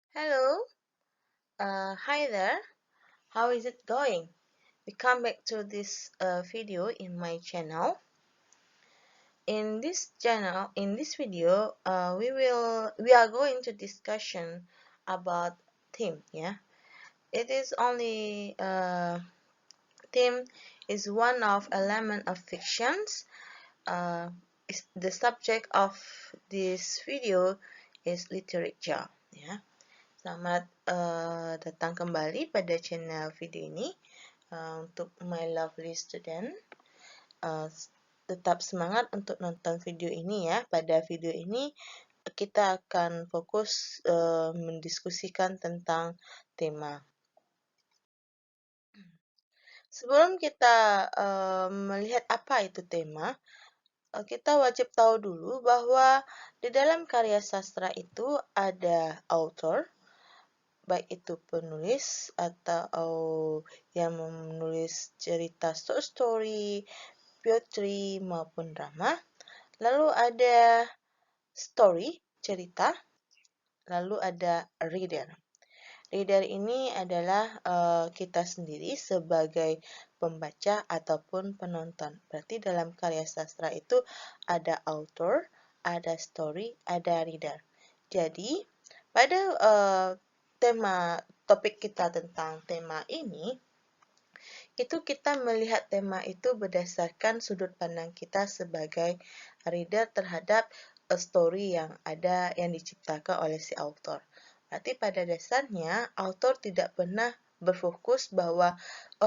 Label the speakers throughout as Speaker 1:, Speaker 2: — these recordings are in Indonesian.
Speaker 1: Hello, hi there. How is it going? We come back to this video in my channel. In this video, we are going to discussion about theme. Yeah, it is only theme is one of element of fictions. The subject of this video is literature. Ya. Selamat datang kembali pada channel video ini. Untuk my lovely student, uh, tetap semangat untuk nonton video ini ya. Pada video ini kita akan fokus mendiskusikan tentang tema. Sebelum kita melihat apa itu tema, kita wajib tahu dulu bahwa di dalam karya sastra itu ada author, baik itu penulis atau yang menulis cerita short story, poetry maupun drama. Lalu ada story, cerita. Lalu ada reader. Reader ini adalah kita sendiri sebagai pembaca ataupun penonton. Berarti dalam karya sastra itu ada author, ada story, ada reader. Jadi pada topik kita tentang tema ini, itu kita melihat tema itu berdasarkan sudut pandang kita sebagai reader terhadap story yang diciptakan oleh si author. Berarti pada dasarnya author tidak pernah berfokus bahwa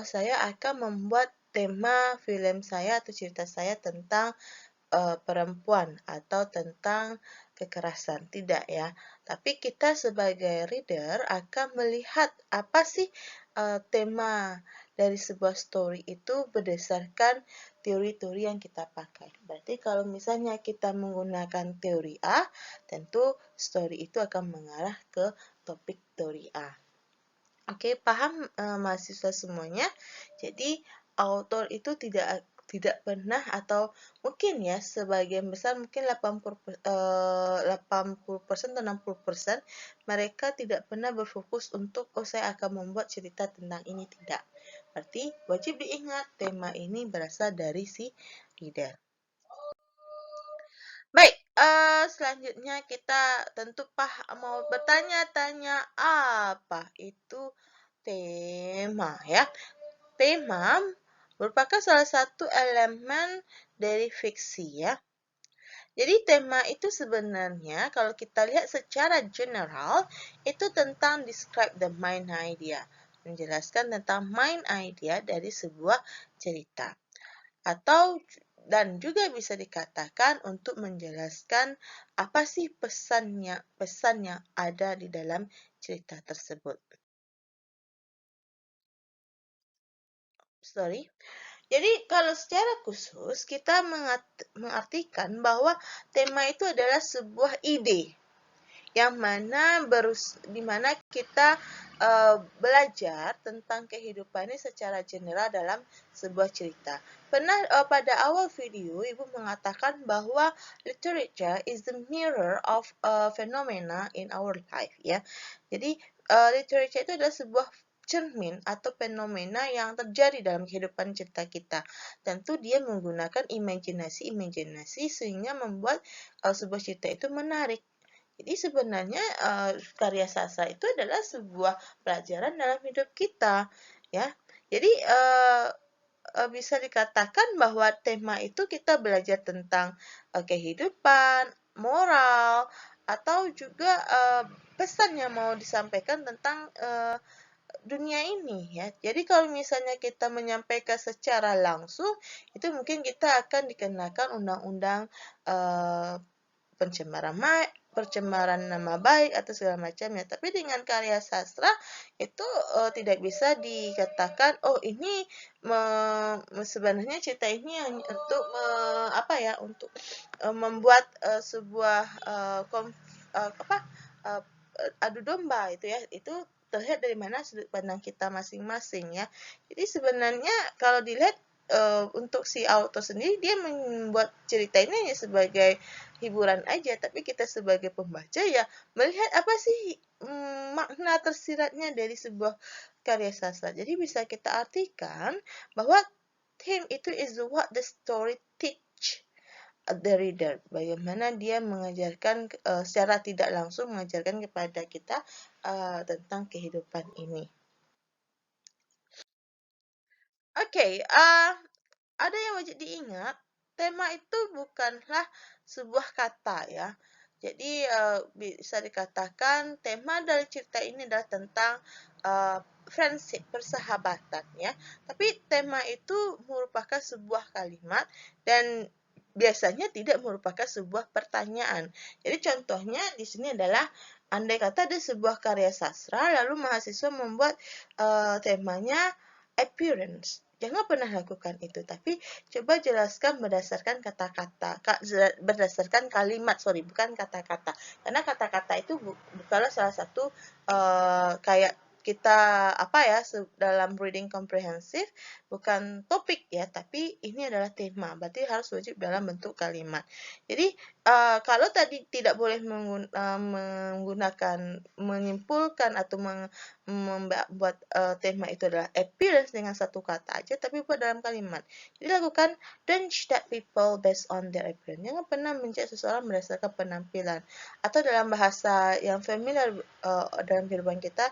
Speaker 1: saya akan membuat tema film saya atau cerita saya tentang perempuan atau tentang kekerasan. Tidak ya. Tapi kita sebagai reader akan melihat apa sih tema dari sebuah story itu berdasarkan teori-teori yang kita pakai. Berarti kalau misalnya kita menggunakan teori A, tentu story itu akan mengarah ke topik teori A. Oke, paham mahasiswa semuanya? Jadi, author itu tidak pernah atau mungkin ya sebagian besar mungkin 80% atau 60% mereka tidak pernah berfokus untuk saya akan membuat cerita tentang ini, tidak. Berarti wajib diingat tema ini berasal dari si reader. Baik, selanjutnya kita tentu mau bertanya-tanya apa itu tema ya. Tema merupakan salah satu elemen dari fiksi ya. Jadi tema itu sebenarnya kalau kita lihat secara general itu tentang describe the main idea, menjelaskan tentang main idea dari sebuah cerita. Dan juga bisa dikatakan untuk menjelaskan apa sih pesan yang ada di dalam cerita tersebut. Jadi kalau secara khusus kita mengartikan bahwa tema itu adalah sebuah ide yang di mana kita belajar tentang kehidupan ini secara general dalam sebuah cerita. Pada awal video Ibu mengatakan bahwa literature is the mirror of phenomena in our life ya. Jadi literature itu adalah sebuah cermin atau fenomena yang terjadi dalam kehidupan cerita kita. Tentu dia menggunakan imajinasi sehingga membuat sebuah cerita itu menarik. Jadi sebenarnya karya sastra itu adalah sebuah pelajaran dalam hidup kita, ya. Jadi bisa dikatakan bahwa tema itu kita belajar tentang kehidupan, moral, atau juga pesan yang mau disampaikan tentang dunia ini ya. Jadi kalau misalnya kita menyampaikan secara langsung, itu mungkin kita akan dikenakan undang-undang pencemaran nama baik atau segala macamnya. Tapi dengan karya sastra itu tidak bisa dikatakan ini sebenarnya cerita ini hanya untuk untuk membuat sebuah adu domba itu ya. Itu terlihat dari mana sudut pandang kita masing-masing ya. Jadi sebenarnya kalau dilihat untuk si author sendiri dia membuat cerita ini hanya sebagai hiburan aja, tapi kita sebagai pembaca ya melihat apa sih makna tersiratnya dari sebuah karya sastra. Jadi bisa kita artikan bahwa theme itu is what the story teach the reader. Bagaimana dia mengajarkan secara tidak langsung mengajarkan kepada kita tentang kehidupan ini. Oke, ada yang wajib diingat, tema itu bukanlah sebuah kata ya. Jadi bisa dikatakan tema dari cerita ini adalah tentang friendship, persahabatan ya. Tapi tema itu merupakan sebuah kalimat dan biasanya tidak merupakan sebuah pertanyaan. Jadi contohnya di sini adalah andai kata ada sebuah karya sastra lalu mahasiswa membuat temanya appearance. Jangan pernah lakukan itu, tapi coba jelaskan berdasarkan kata-kata, berdasarkan kalimat, sorry, bukan kata-kata. Karena kata-kata itu bukanlah salah satu kayak kita apa ya dalam reading komprehensif bukan topik ya, tapi ini adalah tema. Berarti harus wajib dalam bentuk kalimat. Jadi kalau tadi tidak boleh menggunakan menyimpulkan atau membuat tema itu adalah appearance dengan satu kata aja, tapi buat dalam kalimat. Jadi lakukan don't judge people based on their appearance. Jangan pernah menjudge seseorang berdasarkan penampilan. Atau dalam bahasa yang familiar dalam kehidupan kita,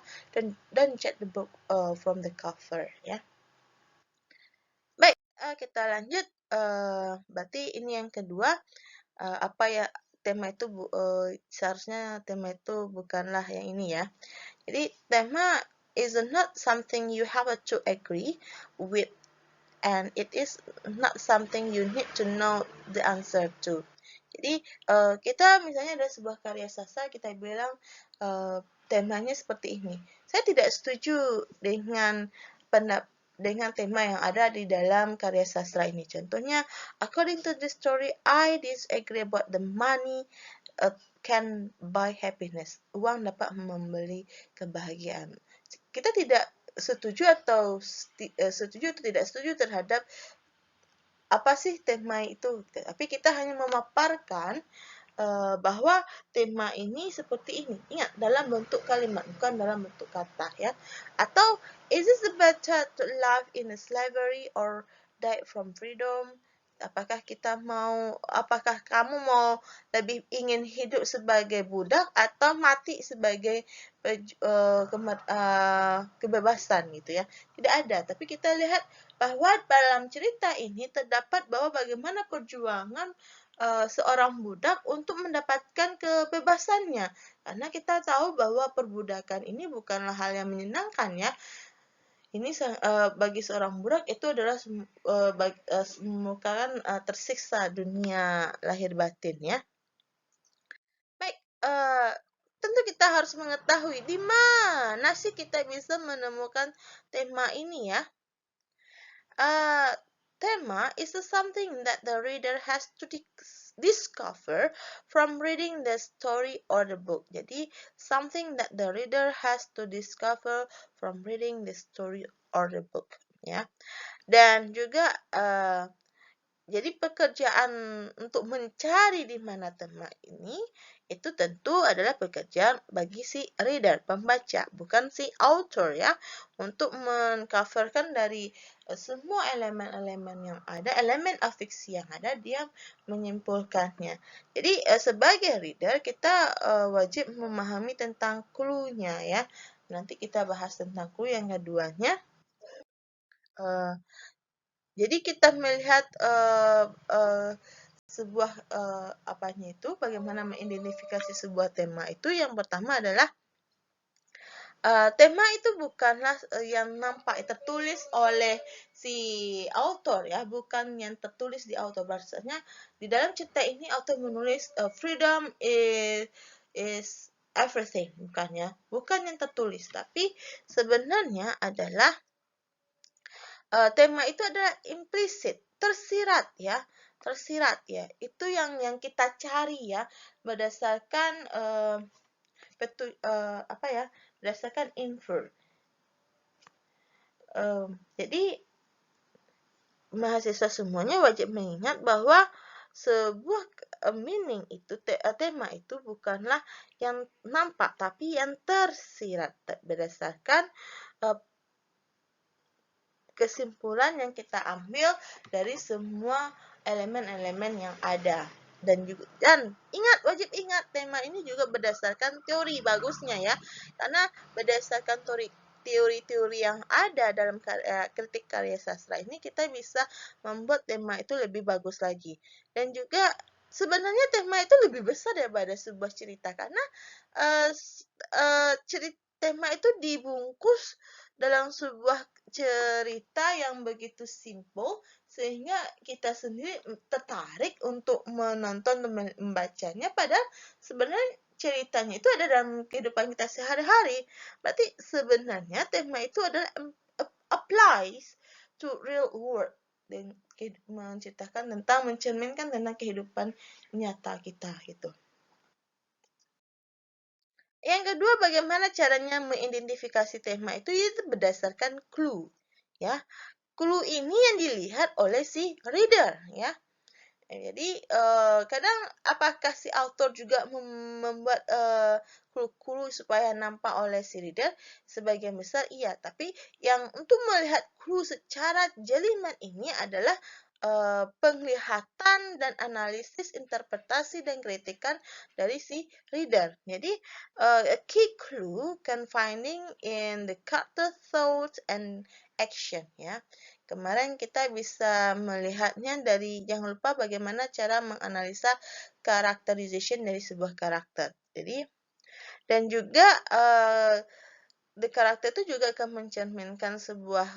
Speaker 1: don't judge the book from the cover ya. Baik, kita lanjut. Berarti ini yang kedua. Apa ya tema itu seharusnya tema itu bukanlah yang ini ya. Jadi tema is not something you have to agree with and it is not something you need to know the answer to. Jadi kita misalnya ada sebuah karya sastra kita bilang temanya seperti ini. Saya tidak setuju dengan tema yang ada di dalam karya sastra ini. Contohnya, according to the story, I disagree about the money can buy happiness. Uang dapat membeli kebahagiaan. Kita tidak setuju atau setuju atau tidak setuju terhadap apa sih tema itu. Tapi kita hanya memaparkan bahwa tema ini seperti ini. Ingat, dalam bentuk kalimat, bukan dalam bentuk kata ya. Atau, is it better to live in a slavery or die from freedom? Apakah kamu mau lebih ingin hidup sebagai budak atau mati sebagai kebebasan gitu ya? Tidak ada, tapi kita lihat bahwa dalam cerita ini terdapat bahwa bagaimana perjuangan seorang budak untuk mendapatkan kebebasannya. Karena kita tahu bahwa perbudakan ini bukanlah hal yang menyenangkan ya. Ini bagi seorang budak itu adalah merupakan tersiksa dunia lahir batin ya. Baik, tentu kita harus mengetahui di mana sih kita bisa menemukan tema ini ya. Tema is something that the reader has to discover from reading the story or the book. Jadi, something that the reader has to discover from reading the story or the book. Ya. Dan juga, jadi pekerjaan untuk mencari di mana tema ini, itu tentu adalah pekerjaan bagi si reader, pembaca, bukan si author ya. Untuk mengcoverkan dari semua elemen-elemen yang ada, elemen fiksi yang ada, dia menyimpulkannya. Jadi sebagai reader, kita wajib memahami tentang clue-nya ya. Nanti kita bahas tentang clue yang keduanya. Jadi kita melihat sebuah apanya itu, bagaimana mengidentifikasi sebuah tema itu. Yang pertama adalah tema itu bukanlah yang nampak tertulis oleh si author ya, bukan yang tertulis di author. Bahasanya di dalam cerita ini author menulis freedom is everything, bukan yang tertulis, tapi sebenarnya adalah tema itu adalah implisit, tersirat ya. Itu yang kita cari ya berdasarkan berdasarkan infer. Jadi mahasiswa semuanya wajib mengingat bahwa sebuah meaning itu, tema itu bukanlah yang nampak, tapi yang tersirat berdasarkan kesimpulan yang kita ambil dari semua elemen-elemen yang ada. Dan wajib ingat tema ini juga berdasarkan teori, bagusnya ya, karena berdasarkan teori-teori yang ada dalam kritik karya sastra ini, kita bisa membuat tema itu lebih bagus lagi. Dan juga sebenarnya tema itu lebih besar daripada sebuah cerita, karena tema itu dibungkus dalam sebuah cerita yang begitu simple, sehingga kita sendiri tertarik untuk menonton dan membacanya, padahal sebenarnya ceritanya itu ada dalam kehidupan kita sehari-hari. Berarti sebenarnya tema itu adalah applies to real world, dan mencerminkan tentang kehidupan nyata kita gitu. Yang kedua, bagaimana caranya mengidentifikasi tema itu berdasarkan clue, ya. Clue ini yang dilihat oleh si reader, ya. Jadi kadang apakah si author juga membuat clue-clue supaya nampak oleh si reader? Sebagian besar iya, tapi yang untuk melihat clue secara jelimet ini adalah penglihatan dan analisis, interpretasi dan kritikan dari si reader. Jadi a key clue can finding in the character thoughts and action, ya. Kemarin kita bisa melihatnya dari, jangan lupa bagaimana cara menganalisa characterization dari sebuah karakter. Jadi, dan juga the karakter itu juga akan mencerminkan sebuah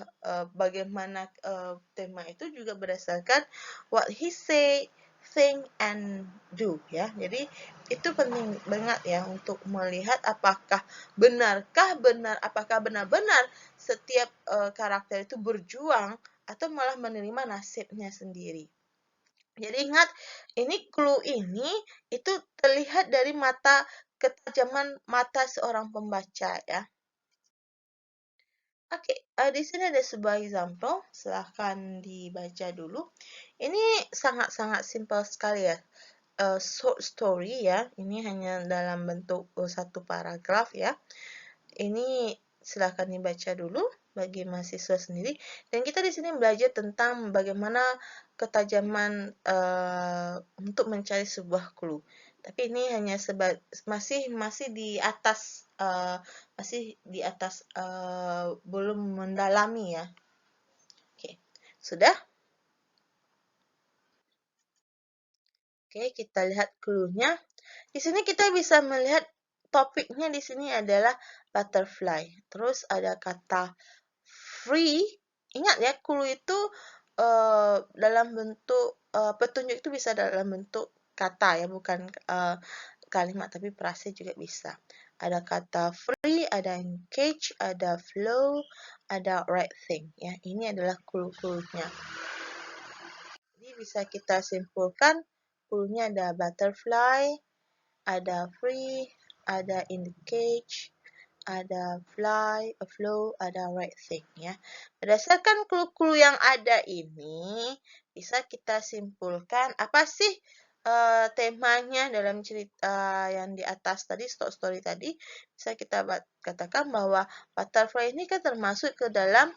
Speaker 1: bagaimana tema itu juga berdasarkan what he say, think and do, ya. Jadi itu penting banget ya untuk melihat apakah benar-benar setiap karakter itu berjuang atau malah menerima nasibnya sendiri. Jadi ingat, ini clue ini itu terlihat dari ketajaman mata seorang pembaca, ya. Oke, di sini ada sebuah example, silahkan dibaca dulu. Ini sangat-sangat simple sekali ya. Short story ya, ini hanya dalam bentuk satu paragraf ya. Ini silahkan dibaca dulu bagi mahasiswa sendiri. Dan kita di sini belajar tentang bagaimana ketajaman untuk mencari sebuah clue. Tapi ini hanya masih di atas belum mendalami ya. Oke, sudah? Oke, kita lihat clue-nya. Di sini kita bisa melihat topiknya di sini adalah butterfly. Terus ada kata free. Ingat ya, clue itu dalam bentuk petunjuk itu bisa dalam bentuk kata ya, bukan kalimat, tapi frase juga bisa. Ada kata free, ada engage, ada flow, ada right thing ya. Ini adalah clue-cluenya. Jadi bisa kita simpulkan clue-nya ada butterfly, ada free, ada engage, ada fly, flow, ada right thing ya. Berdasarkan clue-clue yang ada ini, bisa kita simpulkan apa sih temanya dalam cerita yang di atas tadi, story tadi. Bisa kita katakan bahwa butterfly ini kan termasuk ke dalam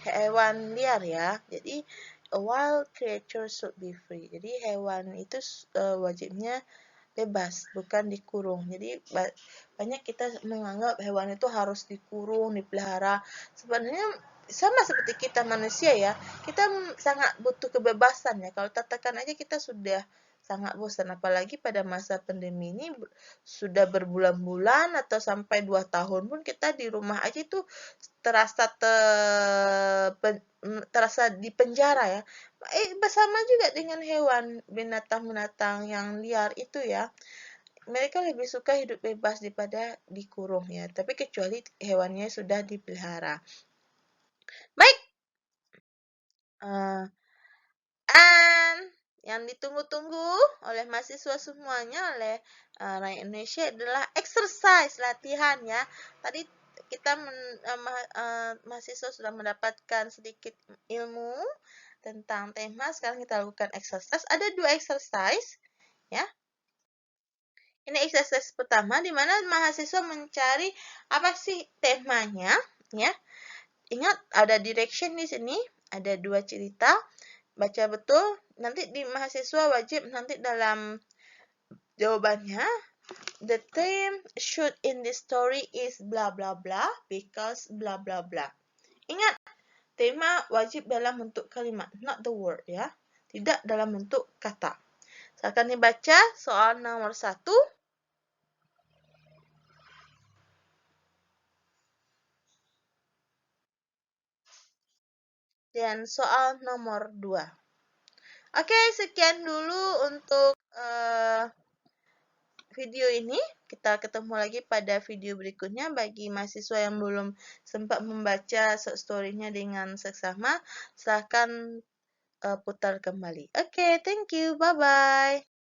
Speaker 1: hewan liar ya. Jadi a wild creature should be free. Jadi hewan itu wajibnya bebas, bukan dikurung. Jadi banyak kita menganggap hewan itu harus dikurung, dipelihara. Sebenarnya sama seperti kita manusia ya, kita sangat butuh kebebasan ya. Kalau katakan aja kita sudah sangat bosan, apalagi pada masa pandemi ini sudah berbulan-bulan atau sampai 2 tahun pun kita di rumah aja itu terasa di penjara ya. Bersama juga dengan hewan, binatang-binatang yang liar itu ya. Mereka lebih suka hidup bebas daripada dikurung ya. Tapi kecuali hewannya sudah dipelihara. Baik. And yang ditunggu-tunggu oleh mahasiswa semuanya, oleh rakyat Indonesia adalah exercise, latihan ya. Tadi kita mahasiswa sudah mendapatkan sedikit ilmu tentang tema. Sekarang kita lakukan exercise. Ada 2 exercise, ya. Ini exercise pertama di mana mahasiswa mencari apa sih temanya, ya. Ingat ada direction di sini, ada 2 cerita. Baca betul. Nanti di mahasiswa wajib nanti dalam jawabannya, the theme should in this story is blah blah blah because blah blah blah. Ingat, tema wajib dalam bentuk kalimat, not the word, ya. Tidak dalam bentuk kata. Silakan dibaca soal nomor 1. Dan soal nomor 2. Oke, sekian dulu untuk video ini. Kita ketemu lagi pada video berikutnya. Bagi mahasiswa yang belum sempat membaca short story-nya dengan seksama, silahkan putar kembali. Oke, thank you. Bye-bye.